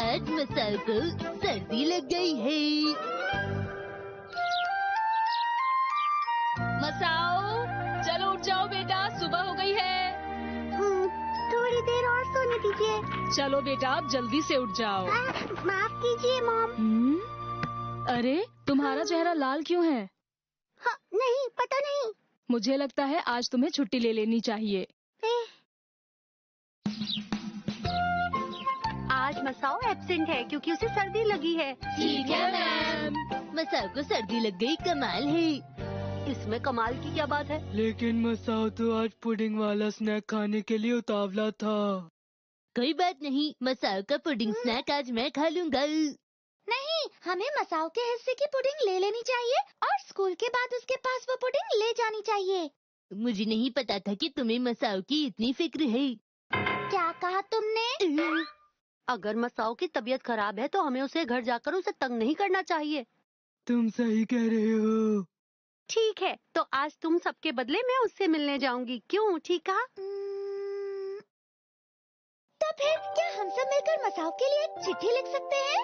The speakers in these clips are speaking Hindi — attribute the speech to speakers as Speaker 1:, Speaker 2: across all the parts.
Speaker 1: आज मसाओ को सर्दी लग गई है।
Speaker 2: मसाओ, चलो उठ जाओ बेटा, सुबह हो गई है।
Speaker 3: थोड़ी देर और सोने दीजिए।
Speaker 2: चलो बेटा, अब जल्दी से उठ जाओ।
Speaker 3: माफ कीजिए मॉम।
Speaker 2: अरे, तुम्हारा चेहरा लाल क्यों है?
Speaker 3: हाँ, नहीं, पता नहीं।
Speaker 2: मुझे लगता है आज तुम्हें छुट्टी ले लेनी चाहिए।
Speaker 3: आज मसाओ एब्सेंट है क्योंकि उसे सर्दी लगी है।
Speaker 1: ठीक है मैम। मसाओ को सर्दी लग गई, कमाल है।
Speaker 3: इसमें कमाल की क्या बात है?
Speaker 4: लेकिन मसाओ तो आज पुडिंग वाला स्नैक खाने के लिए उतावला था।
Speaker 1: कोई बात नहीं, मसाओ का पुडिंग स्नैक आज मैं खा लूंगा।
Speaker 3: नहीं, हमें मसाओ के हिस्से की पुडिंग ले लेनी चाहिए और स्कूल के बाद उसके पास वो पुडिंग ले जानी चाहिए।
Speaker 1: मुझे नहीं पता था कि तुम्हें मसाओ की इतनी फिक्र है।
Speaker 3: क्या कहा तुमने? अगर मसाओ की तबीयत खराब है तो हमें उसे घर जाकर उसे तंग नहीं करना चाहिए।
Speaker 4: तुम सही कह रहे हो।
Speaker 3: ठीक है, तो आज तुम सबके बदले मैं उससे मिलने जाऊंगी। क्यों, ठीक कहा? तो फिर क्या हम सब मिलकर मसाओ के लिए एक चिट्ठी लिख सकते हैं?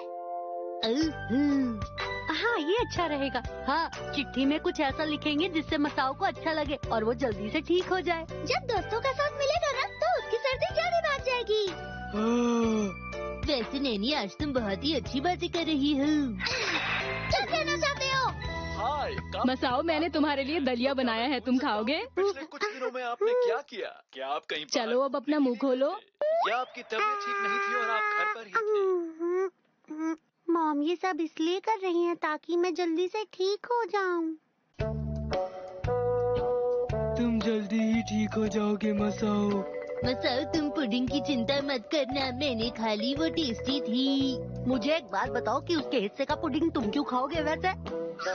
Speaker 3: हाँ, ये अच्छा रहेगा। हाँ, चिट्ठी में कुछ ऐसा लिखेंगे जिससे मसाओ को अच्छा लगे और वो जल्दी से ठीक हो जाए। जब दोस्तों का साथ मिलेगा ना, तो उसकी सर्दी जल्दी भाग जाएगी।
Speaker 1: वैसे नैनी, आज तुम बहुत ही अच्छी बातें कर रही हो।
Speaker 3: क्या कहना चाहते हो?
Speaker 2: मसाओ, मैंने तुम्हारे लिए दलिया बनाया है, तुम खाओगे?
Speaker 5: पिछले कुछ दिनों में आपने क्या किया? क्या आप कहीं
Speaker 2: चलो अब अपना मुंह खोलो।
Speaker 5: या आपकी तबीयत ठीक नहीं थी और आप घर पर ही थे?
Speaker 3: मॉम ये सब इसलिए कर रही हैं ताकि मैं जल्दी से ठीक हो जाऊं।
Speaker 4: तुम जल्दी ही ठीक हो जाओगे मसाओ।
Speaker 1: मसाओ, तुम पुडिंग की चिंता मत करना, मैंने खा ली, वो टेस्टी थी।
Speaker 3: मुझे एक बात बताओ कि उसके हिस्से का पुडिंग तुम क्यों खाओगे वैसे?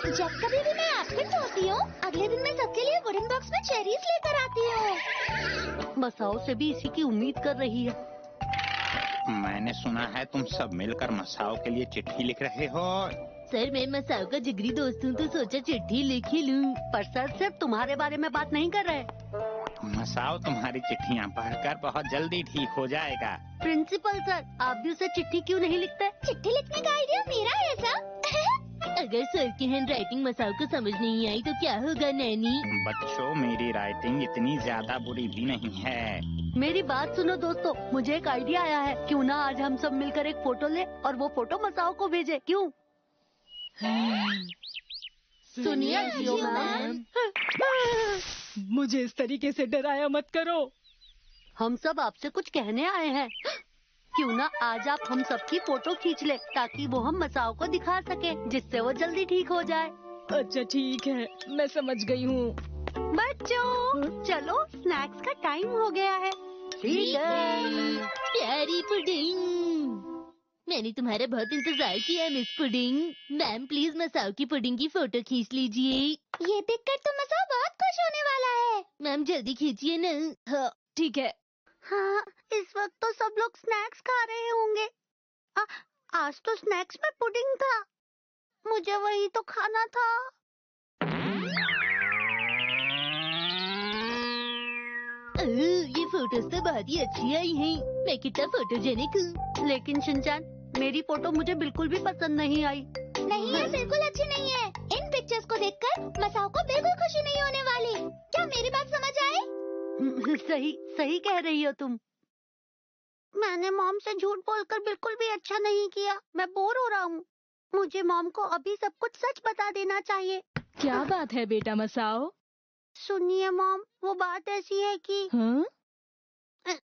Speaker 3: जब कभी भी मैं एब्सेंट होती हूँ, अगले दिन मैं सबके लिए वुडन बॉक्स में चेरीज लेकर आती हूँ। मसाओ से भी इसी की उम्मीद कर रही है।
Speaker 6: मैंने सुना है तुम सब मिलकर मसाओ के लिए चिट्ठी लिख रहे हो।
Speaker 1: सर, मैं मसाओ का जिगरी दोस्त हूँ तो सोचा चिट्ठी लिख ही लूँ।
Speaker 3: पर सर सिर्फ तुम्हारे बारे में बात नहीं कर रहे।
Speaker 6: मसाओ तुम्हारी चिट्ठियाँ पढ़कर बहुत जल्दी ठीक हो जाएगा।
Speaker 3: प्रिंसिपल सर, आप भी उसे चिट्ठी क्यों नहीं लिखते? चिट्ठी लिखने का आइडिया मेरा है सर।
Speaker 1: अगर सर की हैंड राइटिंग मसाओ को समझ नहीं आई तो क्या होगा नैनी?
Speaker 6: बच्चों, मेरी राइटिंग इतनी ज्यादा बुरी भी नहीं है।
Speaker 3: मेरी बात सुनो दोस्तों, मुझे एक आइडिया आया है। क्यों ना आज हम सब मिलकर एक फोटो ले और वो फोटो मसाओ को भेजे, क्यों?
Speaker 1: सुनिए जियो मैम।
Speaker 2: मुझे इस तरीके से डराया मत करो।
Speaker 3: हम सब आपसे कुछ कहने आए हैं। क्यों ना आज आप हम सबकी फोटो खींच ले ताकि वो हम मसाओ को दिखा सके, जिससे वो जल्दी ठीक हो जाए।
Speaker 2: अच्छा ठीक है, मैं समझ गई हूँ।
Speaker 3: बच्चों, चलो स्नैक्स का टाइम हो गया है। ठीक है।
Speaker 1: प्यारी पुडिंग, मैंने तुम्हारा बहुत इंतजार किया मिस पुडिंग। मैम प्लीज मसाओ की पुडिंग की फोटो खींच लीजिए।
Speaker 3: ये देखकर तो मसाओ बहुत खुश होने वाला है।
Speaker 1: मैम जल्दी खींचिए न।
Speaker 2: हाँ, ठीक है।
Speaker 3: हाँ, इस वक्त तो सब लोग स्नैक्स खा रहे होंगे। आज तो स्नैक्स में पुडिंग था, मुझे वही तो खाना था।
Speaker 1: ये फोटोज तो बहुत ही अच्छी आई हैं। मैं कितना फोटोजेनिक हूँ।
Speaker 3: लेकिन शिनचैन, मेरी फोटो मुझे बिल्कुल भी पसंद नहीं आई। नहीं, ये बिल्कुल अच्छी नहीं है। इन पिक्चर्स को देखकर मसाओ को बिल्कुल खुशी नहीं होने वाली। क्या मेरी बात समझ आई? सही सही कह रही हो तुम। मैंने मॉम से झूठ बोलकर बिल्कुल भी अच्छा नहीं किया। मैं बोर हो रहा हूँ। मुझे मॉम को अभी सब कुछ सच बता देना चाहिए।
Speaker 2: क्या बात है बेटा मसाओ?
Speaker 3: सुनिए मॉम, वो बात ऐसी है कि
Speaker 2: हाँ?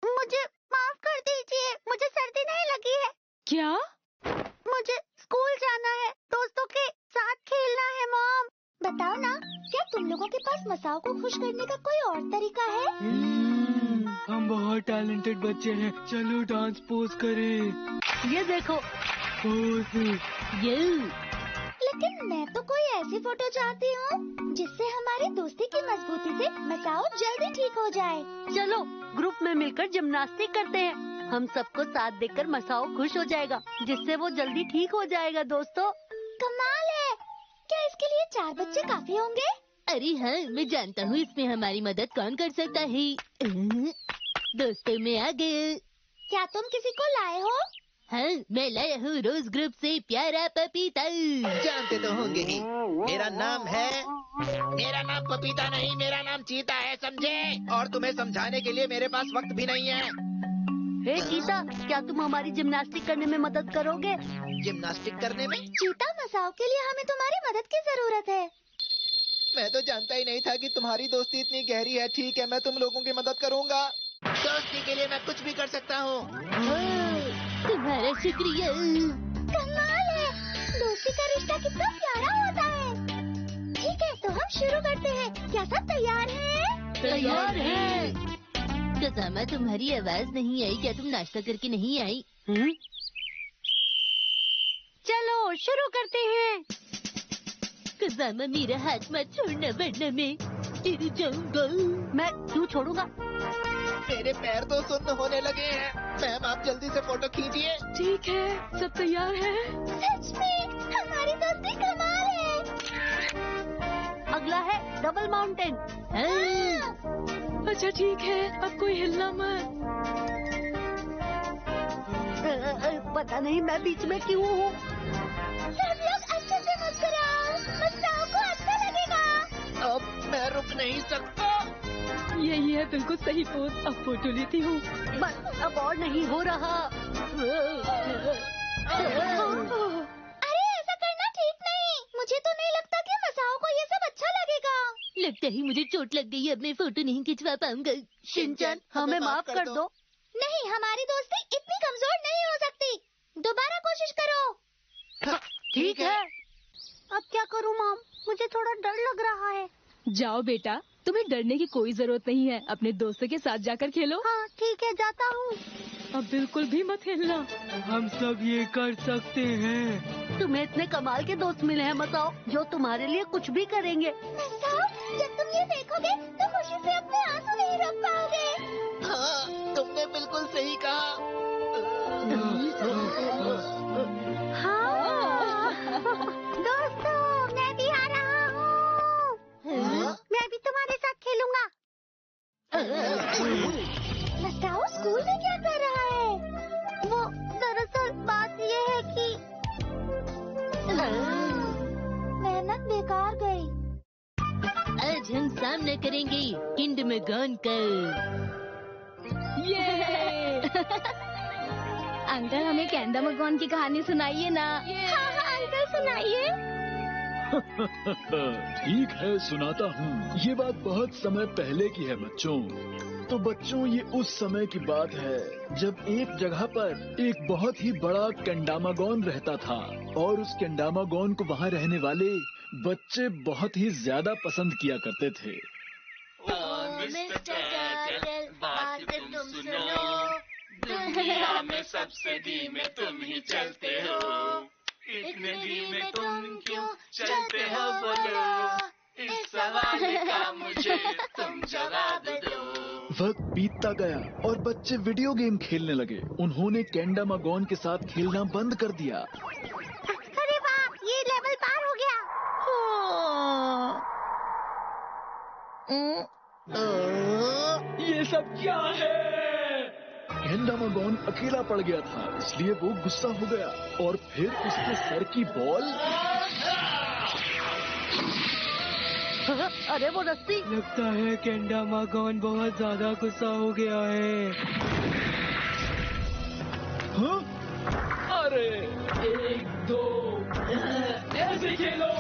Speaker 3: मुझे माफ कर दीजिए, मुझे सर्दी नहीं लगी है।
Speaker 2: क्या?
Speaker 3: मुझे स्कूल जाना है, दोस्तों के साथ खेलना है। मॉम बताओ ना, क्या तुम लोगों के पास मसाओ को खुश करने का कोई और तरीका है?
Speaker 4: हम बहुत टैलेंटेड बच्चे हैं, चलो डांस पोज करें।
Speaker 3: ये देखो।
Speaker 4: पोज।
Speaker 3: लेकिन मैं तो कोई ऐसी फोटो चाहती हूँ जिससे हमारी दोस्ती की मजबूती से मसाओ जल्दी ठीक हो जाए। चलो ग्रुप में मिलकर जिम्नास्टिक करते हैं। हम सबको साथ देखकर मसाओ खुश हो जाएगा, जिससे वो जल्दी ठीक हो जाएगा। दोस्तों, कमाल है। क्या इसके लिए 4 बच्चे काफी होंगे?
Speaker 1: अरे हाँ, मैं जानता हूँ इसमें हमारी मदद कौन कर सकता है। दोस्तों में आ गए।
Speaker 3: क्या तुम किसी को लाए हो?
Speaker 1: हाँ, मैं लाया हूँ रोज ग्रुप से प्यारा पपीता।
Speaker 7: जानते तो होंगे ही, मेरा नाम पपीता नहीं, मेरा नाम चीता है, समझे? और तुम्हें समझाने के लिए मेरे पास वक्त भी नहीं है।
Speaker 3: हे चीता, क्या तुम हमारी जिम्नास्टिक करने में मदद करोगे?
Speaker 7: जिम्नास्टिक करने में?
Speaker 3: चीता, मसाओ के लिए हमें तुम्हारी मदद की जरूरत है।
Speaker 7: मैं तो जानता ही नहीं था कि तुम्हारी दोस्ती इतनी गहरी है। ठीक है, मैं तुम लोगों की मदद करूंगा। दोस्ती के लिए मैं कुछ भी कर सकता हूँ।
Speaker 1: तुम्हारा शुक्रिया।
Speaker 3: कमाल है, दोस्ती का रिश्ता कितना प्यारा होता है। ठीक है, तो हम शुरू करते हैं। क्या सब तैयार हैं?
Speaker 2: तैयार है।
Speaker 1: कसामा, तुम्हारी आवाज नहीं आई। क्या तुम नाश्ता करके नहीं आई?
Speaker 3: चलो शुरू करते हैं।
Speaker 1: कसामा, मेरा हाथ मत छोड़ना वरना मैं गिर जाऊंगा।
Speaker 3: मैं क्यों छोड़ूंगा?
Speaker 7: मेरे पैर तो सुन्न होने लगे हैं। मैम, आप जल्दी से फोटो खींचिए।
Speaker 2: ठीक है, सब तैयार है।
Speaker 3: सच में हमारी दोस्ती कमाल है। अगला है डबल माउंटेन।
Speaker 2: अच्छा ठीक है, अब कोई हिलना मत।
Speaker 3: पता नहीं मैं बीच में क्यों हूँ। सब लोग अच्छे से मुस्कुराओ, मसाओ को अच्छा लगेगा।
Speaker 7: अब मैं रुक नहीं सकता।
Speaker 2: यही है बिल्कुल सही पोज। अब फोटो लेती हूँ।
Speaker 3: बस अब और नहीं हो रहा। अरे ऐसा करना ठीक नहीं। मुझे तो नहीं लगता कि मसाओ को ये सब अच्छा लगेगा।
Speaker 1: लगता है मुझे चोट लग गई। अब मैं फोटो नहीं खिंचवा पाऊंगा।
Speaker 3: शिनचैन, हमें माफ कर दो। नहीं, हमारी दोस्ती इतनी कमजोर नहीं हो सकती। दोबारा कोशिश करो। ठीक है। अब क्या करूँ मॉम? मुझे थोड़ा डर लग रहा है।
Speaker 2: जाओ बेटा, तुम्हें डरने की कोई जरूरत नहीं है। अपने दोस्तों के साथ जाकर खेलो।
Speaker 3: हाँ ठीक है, जाता हूँ।
Speaker 2: अब बिल्कुल भी मत हिलना।
Speaker 4: हम सब ये कर सकते हैं।
Speaker 3: तुम्हें इतने कमाल के दोस्त मिले हैं मसाओ, जो तुम्हारे लिए कुछ भी करेंगे। मसाओ, जब तुम ये देखोगे तो खुशी से अपने आंसू नहीं रोक पाओगे।
Speaker 7: हाँ, तुमने बिल्कुल सही कहा।
Speaker 3: हाँ। दोस्तों, मैं भी आ रहा हूँ। मैं भी तुम्हारे साथ खेलूंगा। मसाओ स्कूल में क्या कर रहा है? वो दरअसल बात ये है कि मेहनत बेकार गई।
Speaker 1: आज हम सामना करेंगे किंडरमैगन का।
Speaker 2: ये अंकल, हमें केंडरमैगन की कहानी सुनाइए ना।
Speaker 3: हाँ, अंकल सुनाइए।
Speaker 8: ठीक है, सुनाता हूँ। ये बात बहुत समय पहले की है बच्चों। तो बच्चों, ये उस समय की बात है जब एक जगह पर एक बहुत ही बड़ा केंडामागोन रहता था, और उस केंडामागोन को वहाँ रहने वाले बच्चे बहुत ही ज्यादा पसंद किया करते थे।
Speaker 1: बात तुम सुनो,
Speaker 5: दुनिया में सबसे धीमे तुम ही चलते हो। इतने धीमे तुम क्यों चलते हो, बोलो। इस सवाल का मुझे तुम जवाब दो।
Speaker 8: वक्त बीतता गया और बच्चे वीडियो गेम खेलने लगे। उन्होंने केंडामागोन के साथ खेलना बंद कर दिया।
Speaker 3: अरे वाह, ये लेवल पार हो गया।
Speaker 8: ये सब क्या है? केंडामागोन अकेला पड़ गया था, इसलिए वो गुस्सा हो गया और फिर उसके सर की बॉल।
Speaker 3: अरे वो रस्सी।
Speaker 4: लगता है केंडामागोन बहुत ज्यादा गुस्सा हो गया है।
Speaker 8: हाँ? अरे 1, 2 ऐसे खेलो।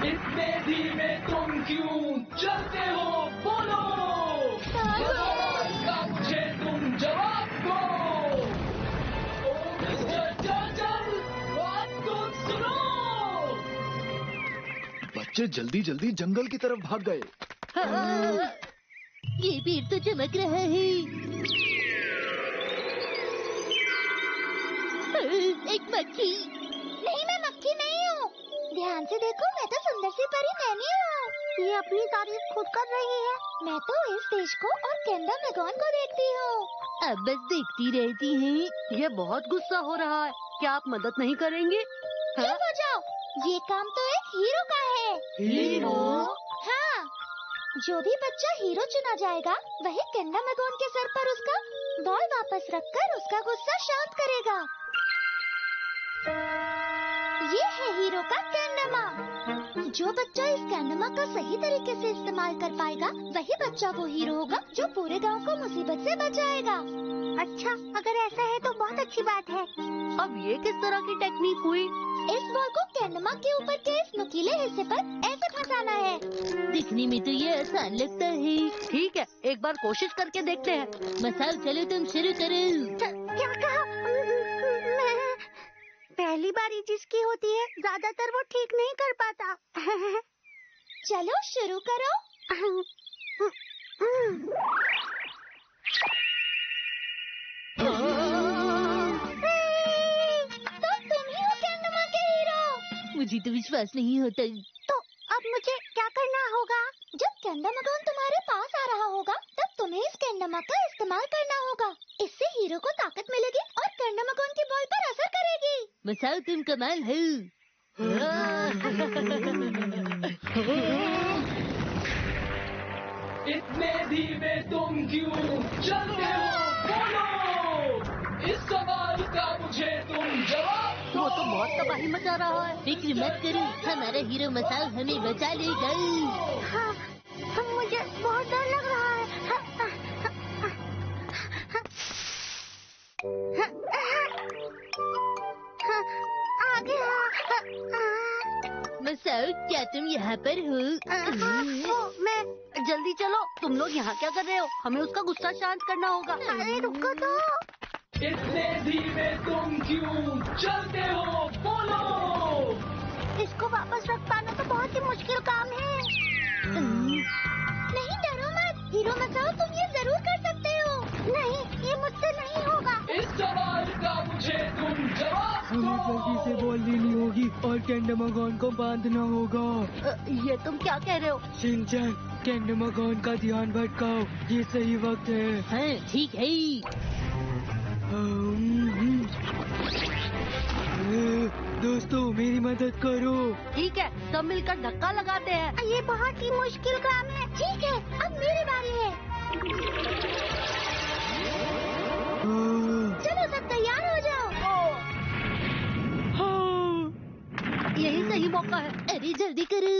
Speaker 8: इतने धीमे तुम क्यों चलते हो, बोलो। सवाल का मुझे तुम जवाब दो। ओ मिस्टर टर्टल, बात तो सुनो। बच्चे जल्दी जल्दी जंगल की तरफ भाग गए।
Speaker 1: ये पेड़ तो चमक रहा है। एक मक्खी।
Speaker 3: नहीं, मैं मक्खी नहीं हूँ। ध्यान से देखो, मैं तो सुंदर सी परी नैनी हूँ। ये अपनी तारीफ खुद कर रही है। मैं तो इस देश को और केंडामागोन को देखती हूँ।
Speaker 1: अब बस देखती रहती हैं।
Speaker 3: ये बहुत गुस्सा हो रहा है। क्या आप मदद नहीं करेंगे? चुप हो जाओ, ये काम तो एक हीरो का है।
Speaker 4: हीरो?
Speaker 3: हाँ, जो भी बच्चा हीरो चुना जाएगा, वही केंडामागोन के सर पर उसका बॉल वापस रखकर उसका गुस्सा शांत करेगा। ये है हीरो का कैंडमा। जो बच्चा इस कैंडमा का सही तरीके से इस्तेमाल कर पाएगा वही बच्चा वो हीरो होगा जो पूरे गांव को मुसीबत से बचाएगा। अच्छा, अगर ऐसा है तो बहुत अच्छी बात है।
Speaker 9: अब ये किस तरह की टेक्निक हुई?
Speaker 3: इस बॉल को कैंडमा के ऊपर के इस नुकीले हिस्से पर ऐसे फंसाना है।
Speaker 1: दिखने में तो ये आसान लगता है।
Speaker 9: ठीक है, एक बार कोशिश करके देखते हैं।
Speaker 1: मसाओ चलो तुम शुरू करो।
Speaker 3: क्या कहा? पहली बारी जिसकी होती है ज्यादातर वो ठीक नहीं कर पाता। चलो शुरू करो। तो तुम ही हो कैंडमा के हीरो।
Speaker 1: मुझे तो विश्वास नहीं होता।
Speaker 3: तो अब मुझे क्या करना होगा? जब कैंडामागोन तुम्हारे पास आ रहा होगा तब तुम्हें इस कैंडामा का इस्तेमाल करना होगा। इससे हीरो को ताकत मिलेगी और कैंडामागोन की बॉल पर असर करेगी।
Speaker 1: मसाओ तुम कमाल हो।
Speaker 4: इतने धीमे तुम क्यों चलते हो? बोलो, इस सवाल का मुझे तुम जवाब दो।
Speaker 9: वो तो बहुत तबाही मचा रहा है।
Speaker 1: फिक्र मत करो, हमारा हीरो मसाओ हमें बचा लेगा।
Speaker 3: हाँ, मुझे बहुत डर लग रहा है। आ गया।
Speaker 1: मसाओ क्या तुम यहाँ पर हो?
Speaker 9: मैं जल्दी चलो। तुम लोग यहाँ क्या कर रहे हो? हमें उसका गुस्सा शांत करना होगा।
Speaker 3: अरे रुको तो।
Speaker 4: इतने धीमे तुम क्यों चलते हो? बोलो।
Speaker 3: इसको वापस रख पाना तो बहुत ही मुश्किल काम है। नहीं डरो मत, हीरो मसाओ तुम ये जरूर कर सकते हो। नहीं, ये मुझसे नहीं होगा।
Speaker 4: इस सवाल का मुझे तुम जवाब दो। हमें जल्दी से बॉल लेनी होगी और कैंडामागोन को बांधना होगा।
Speaker 9: ये तुम क्या कह रहे हो?
Speaker 4: शिनचैन, कैंडामागोन का ध्यान भटकाओ, ये सही वक्त है।
Speaker 1: हाँ ठीक है।
Speaker 4: दोस्तों मेरी मदद करो।
Speaker 9: ठीक है, सब मिलकर धक्का लगाते हैं।
Speaker 3: ये बहुत ही मुश्किल काम है। ठीक है, अब मेरी बारी है। चलो सब तैयार हो जाओ।
Speaker 9: यही सही मौका है।
Speaker 1: अरे जल्दी करो।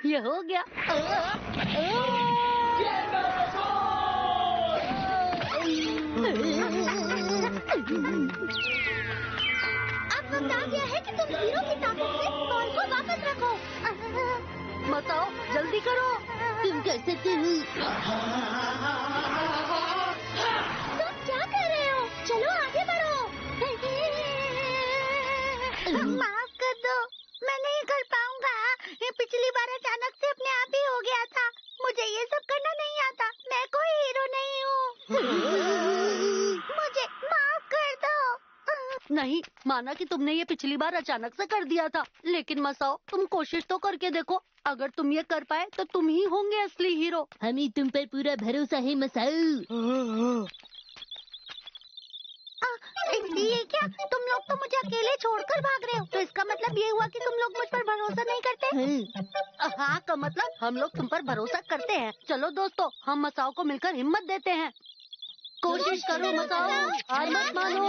Speaker 9: ये हो गया।
Speaker 3: अब वक्त आ गया है कि तुम हीरो की ताकत से बॉल को वापस रखो।
Speaker 9: बताओ, जल्दी करो।
Speaker 1: तुम कर सकते हो।
Speaker 3: तुम क्या कर रहे हो? चलो आगे बढ़ो। माफ कर दो, मैं नहीं कर पाऊंगा। ये पिछली बार अचानक से अपने आप ही हो गया था। मुझे ये सब करना नहीं आता। मैं कोई हीरो नहीं हूँ। मुझे माफ कर दो।
Speaker 9: नहीं, माना कि तुमने ये पिछली बार अचानक से कर दिया था, लेकिन मसाओ तुम कोशिश तो करके देखो। अगर तुम ये कर पाए तो तुम ही होंगे असली हीरो।
Speaker 1: हमें तुम पर पूरा भरोसा है मसाओ।
Speaker 3: ये क्या? तुम लोग तो मुझे अकेले छोड़कर भाग रहे हो। तो इसका मतलब ये हुआ कि तुम लोग मुझ पर भरोसा नहीं करते।
Speaker 9: हाँ का मतलब हम लोग तुम पर भरोसा करते हैं। चलो दोस्तों, हम मसाओ को मिलकर हिम्मत देते हैं। कोशिश करो मसाओ, हार मत मानो।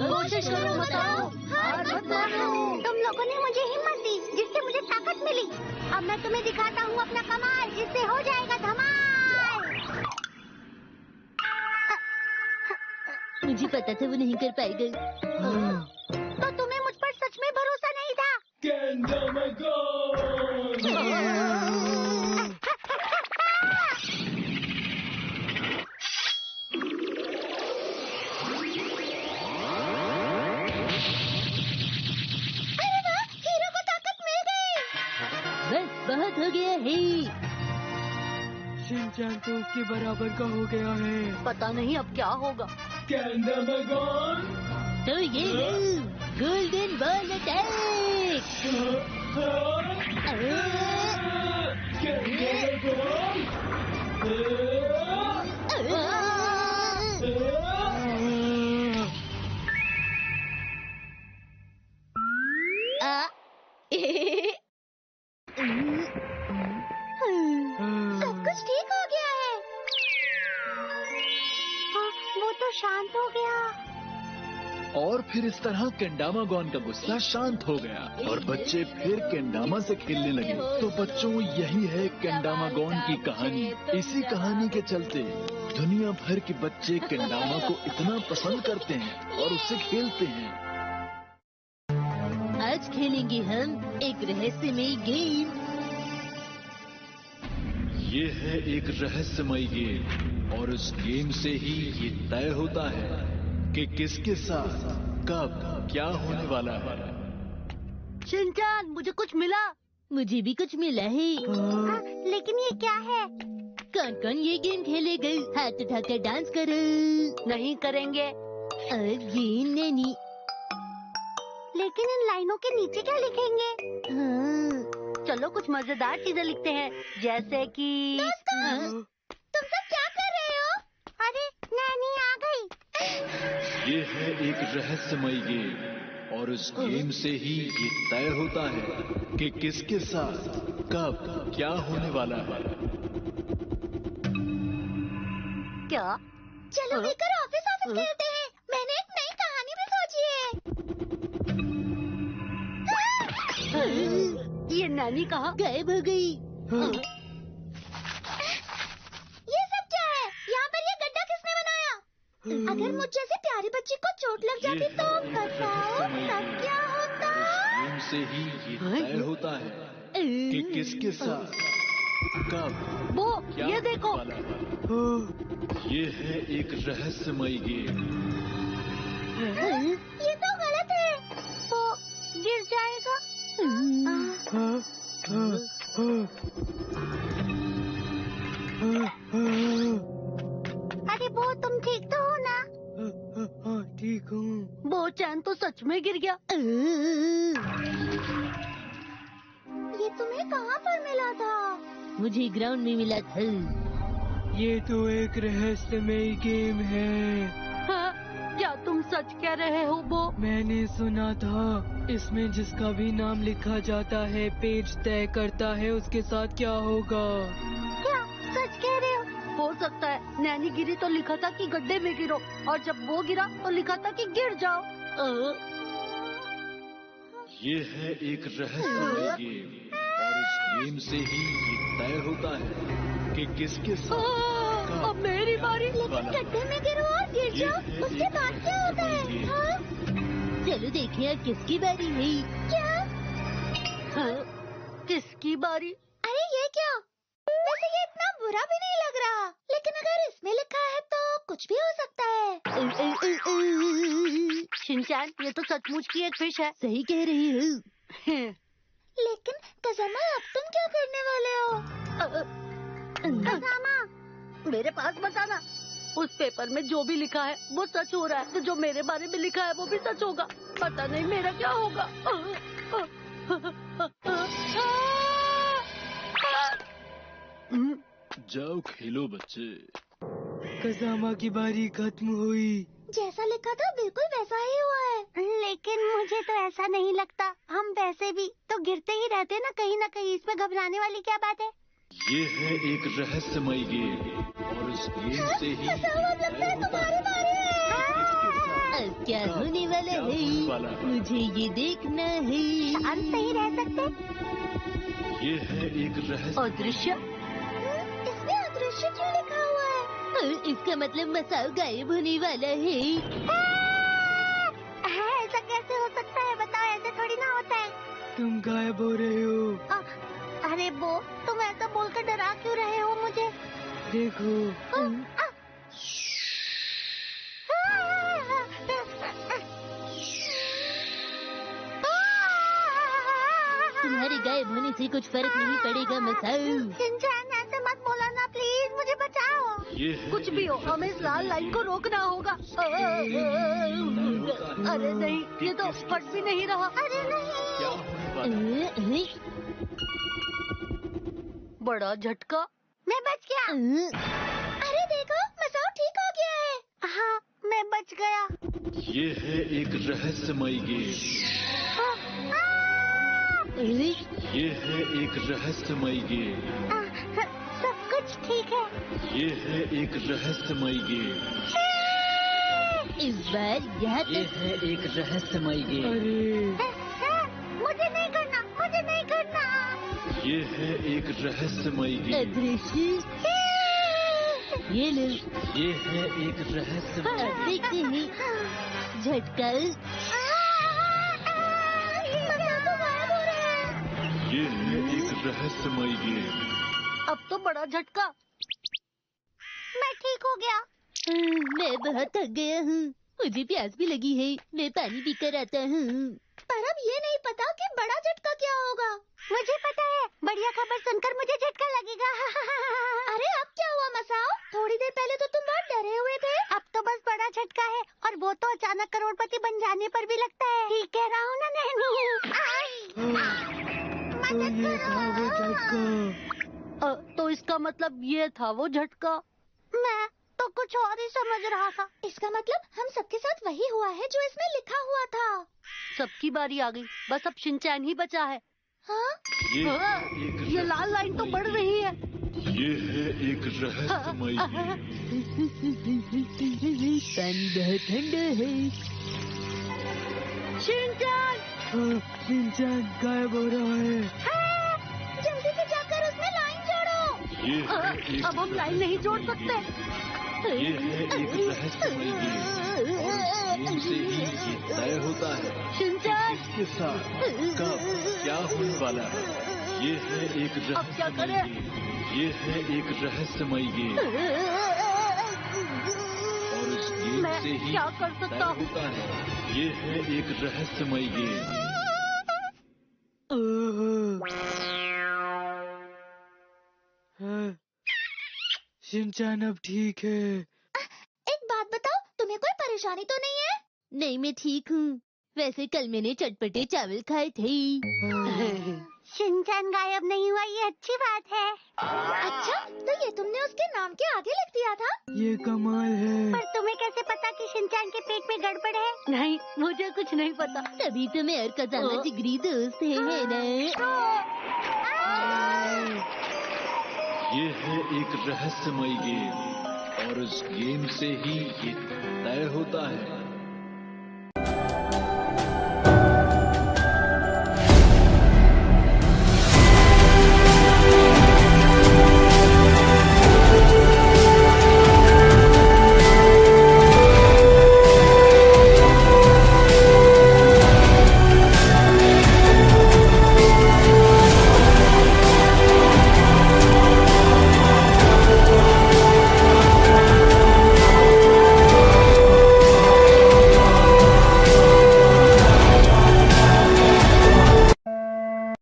Speaker 9: कोशिश करो मसाओ, हार मत मानो।
Speaker 3: तुम लोगों ने मुझे हिम्मत दी जिससे मुझे ताकत मिली। अब मैं तुम्हें दिखाता हूँ अपना कमाल, जिससे हो जाएगा धमाल।
Speaker 1: मुझे पता था वो नहीं कर पाएगा।
Speaker 3: तो तुम्हें मुझ पर सच में भरोसा नहीं था? अरे वाह, हीरो को ताकत मिल गई।
Speaker 1: बस बहुत हो गया है।
Speaker 4: शिनचैन तो उसके बराबर का हो गया है।
Speaker 9: पता नहीं अब क्या होगा।
Speaker 4: कैंडामागोन,
Speaker 1: तो ये लो, गोल्डन बॉल अटैक। सब
Speaker 9: शांत हो गया।
Speaker 8: और फिर इस तरह केंडामागॉन का गुस्सा शांत हो गया और बच्चे फिर केंडामा से खेलने लगे। तो बच्चों, यही है केंडामागॉन की कहानी। इसी कहानी के चलते दुनिया भर के बच्चे केंडामा को इतना पसंद करते हैं और उससे खेलते हैं।
Speaker 1: आज खेलेंगे हम एक रहस्यमयी गेम।
Speaker 8: ये है एक रहस्यमय गेम और उस गेम से ही ये तय होता है कि किसके साथ कब क्या होने वाला है।
Speaker 9: शिनचान, मुझे कुछ मिला।
Speaker 1: मुझे भी कुछ मिला है।
Speaker 9: लेकिन ये क्या है?
Speaker 1: कौन कौन ये गेम खेलेगा? हाथ उठाकर डांस करो।
Speaker 9: नहीं करेंगे।
Speaker 1: और ये नैनी।
Speaker 9: लेकिन इन लाइनों के नीचे क्या लिखेंगे?
Speaker 1: हाँ।
Speaker 9: चलो कुछ मजेदार चीजें लिखते हैं, जैसे कि तुम सब क्या कर रहे हो? अरे नैनी आ गई।
Speaker 8: ये है एक रहस्यमय गेम और उस गेम से ही ये तय होता है कि किसके साथ कब क्या होने वाला है।
Speaker 9: क्या?
Speaker 3: चलो मिलकर ऑफिस खेलते हैं। मैंने एक नई कहानी भी सोची है।
Speaker 9: ये नैनी कहाँ?
Speaker 1: गायब हो गई।
Speaker 3: ये सब क्या है? यहाँ पर ये गड्ढा किसने बनाया? अगर मुझ जैसे प्यारी बच्ची को चोट लग जाती तो बताओ तब क्या होता?
Speaker 8: गेम से ही ये तय होता है कि किसके साथ कब
Speaker 9: वो
Speaker 8: क्या
Speaker 9: ये देखो।
Speaker 8: होने वाला है। ये है एक रहस्यमय गेम।
Speaker 3: ये तो गलत है।
Speaker 9: वो गिर जाएगा। अरे वो तुम ठीक तो हो ना?
Speaker 7: ठीक हूँ।
Speaker 9: वो चैन तो सच में गिर गया।
Speaker 3: ये तुम्हें कहाँ पर मिला था?
Speaker 1: मुझे ग्राउंड में मिला था।
Speaker 7: ये तो एक रहस्यमय गेम है।
Speaker 9: हाँ, क्या तुम सच कह रहे हो? वो
Speaker 7: मैंने सुना था इसमें जिसका भी नाम लिखा जाता है पेज तय करता है उसके साथ क्या होगा।
Speaker 9: क्या सच कह रहे हो? हो सकता है नैनी गिरी तो लिखा था कि गड्ढे में गिरो, और जब वो गिरा तो लिखा था कि गिर जाओ।
Speaker 8: ये है एक रहस्यमय गेम और इस गेम से ही ये तय होता है कि किसके साथ
Speaker 9: अब मेरी बारी।
Speaker 3: लेकिन गड्ढे में गिरो और गिर जाओ, उसके बाद क्या होता है? हाँ?
Speaker 1: चलो देखें अब किसकी बारी है।
Speaker 3: क्या?
Speaker 9: किसकी बारी?
Speaker 3: अरे ये क्या? वैसे ये इतना बुरा भी नहीं लग रहा, लेकिन अगर इसमें लिखा है तो कुछ भी हो सकता है।
Speaker 9: शिनचैन, ये तो सचमुच की एक फिश है।
Speaker 1: सही कह रही हूँ।
Speaker 3: लेकिन कज़ामा, अब तुम क्या करने वाले हो?
Speaker 9: कज़ामा, मेरे पास बताना। उस पेपर में जो भी लिखा है वो सच हो रहा है, तो जो मेरे बारे में लिखा है वो भी सच होगा। पता नहीं मेरा क्या होगा।
Speaker 8: जाओ खेलो बच्चे।
Speaker 7: कज़ामा की बारी खत्म हुई।
Speaker 3: जैसा लिखा था बिल्कुल वैसा ही हुआ है।
Speaker 9: लेकिन मुझे तो ऐसा नहीं लगता। हम वैसे भी तो गिरते ही रहते ना कहीं। इसमें घबराने वाली क्या बात है?
Speaker 8: ये है एक रहस्यमय गेम और इस गेम से ही
Speaker 3: लगता है तुम्हारी बारी है।
Speaker 1: अब क्या होने वाला है? मुझे ये देखना है।
Speaker 3: शांत नहीं रह सकते?
Speaker 8: ये है एक रहस्य।
Speaker 9: अदृश्य?
Speaker 3: इसमें अदृश्य क्यों लिखा हुआ है?
Speaker 1: इसका मतलब मसाओ गायब होने वाला है।
Speaker 3: ऐसा कैसे हो सकता है? बताओ, ऐसे थोड़ी ना होता है।
Speaker 7: तुम गायब हो रहे हो।
Speaker 3: अरे वो, तुम ऐसा बोलकर डरा क्यों रहे हो मुझे?
Speaker 7: देखो।
Speaker 1: तुम्हारे गायब होने से कुछ फर्क नहीं पड़ेगा मसाओ।
Speaker 3: शिनचैन, ऐसे मत बोला ना, प्लीज मुझे बचाओ।
Speaker 8: ये है
Speaker 9: कुछ भी हो, हमें इस लाल लाइन को रोकना होगा। अरे नहीं, ये तो फट भी नहीं रहा।
Speaker 3: अरे
Speaker 8: क्या होने वाला है?
Speaker 9: बड़ा झटका।
Speaker 3: मैं बच गया। अरे देखो, मसाओ ठीक हो गया है। हाँ, मैं बच गया।
Speaker 8: ये है एक रहस्यमय गेम। ये है एक रहस्यमय गेम।
Speaker 3: सब कुछ ठीक है।
Speaker 8: ये है एक रहस्यमय गेम।
Speaker 1: इस बार यहाँ
Speaker 8: ये है एक रहस्यमय गेम।
Speaker 3: मुझे नहीं करना, मुझे नहीं करना।
Speaker 8: ये है एक रहस्यमय गेम।
Speaker 1: अदृश्य ये लो।
Speaker 8: ये है एक रहस्यमय।
Speaker 1: अब देखते हैं झटका।
Speaker 8: ये है एक रहस्यमय गेम।
Speaker 9: अब तो बड़ा झटका।
Speaker 3: मैं ठीक हो गया।
Speaker 1: मैं बहुत थक गया हूँ, मुझे प्यास भी लगी है, मैं पानी पीकर आता हूँ।
Speaker 3: पर अब ये नहीं पता कि बड़ा झटका क्या होगा। मुझे पता है, बढ़िया खबर सुनकर मुझे झटका लगेगा। अरे अब क्या हुआ मसाओ? थोड़ी देर पहले तो तुम बहुत डरे हुए थे। अब तो बस बड़ा झटका है, और वो तो अचानक करोड़पति बन जाने पर भी लगता है। ठीक कह रहा हूँ ना नैनी?
Speaker 8: तो ये था वो झटका।
Speaker 9: तो इसका मतलब ये था वो झटका।
Speaker 3: मैं तो कुछ और ही समझ रहा था। इसका मतलब हम सबके साथ वही हुआ है जो इसमें लिखा हुआ था।
Speaker 9: सबकी बारी आ गई, बस अब शिनचैन ही बचा है।
Speaker 3: हाँ?
Speaker 9: ये लाल लाइन तो बढ़ रही है।
Speaker 8: ये है एक रहस्यमय गेम।
Speaker 1: पानी बहुत ठंडा है।
Speaker 9: शिनचैन!
Speaker 8: शिनचैन गायब हो रहा है।
Speaker 3: जल्दी से जाकर उसमें लाइन जोड़ो।
Speaker 8: ये है एक
Speaker 9: अब हम लाइन नहीं जोड़ सकते।
Speaker 8: ये है एक रहस्यमय गेम, और इस गेम से ही ये तय होता है
Speaker 9: शिनचैन!
Speaker 8: किसके साथ कब क्या होने वाला है। ये है एक
Speaker 9: अब क्या
Speaker 8: रहस्यमय
Speaker 9: करें?
Speaker 8: गेम। ये है एक रहस्यमय गेम, और इस गेम
Speaker 9: मैं
Speaker 8: से ही
Speaker 9: क्या कर
Speaker 8: तय
Speaker 9: सकता हूँ?
Speaker 8: होता है। ये है एक रहस्यमय गेम। शिनचैन अब ठीक है।
Speaker 3: एक बात बताओ, तुम्हें कोई परेशानी तो नहीं है?
Speaker 1: नहीं, मैं ठीक हूँ। वैसे कल मैंने चटपटे चावल खाए थे।
Speaker 3: शिनचैन गायब नहीं हुआ, ये अच्छी बात है। अच्छा, तो ये तुमने उसके नाम के आगे लिख दिया था?
Speaker 8: ये कमाल है।
Speaker 3: पर तुम्हें कैसे पता कि शिनचैन के पेट में गड़बड़ है?
Speaker 9: नहीं, मुझे कुछ नहीं पता।
Speaker 1: तभी तो मैं और कजामा जिगरी दोस्त है ना।
Speaker 8: ये है एक रहस्यमय गेम, और इस गेम से ही ये तय होता है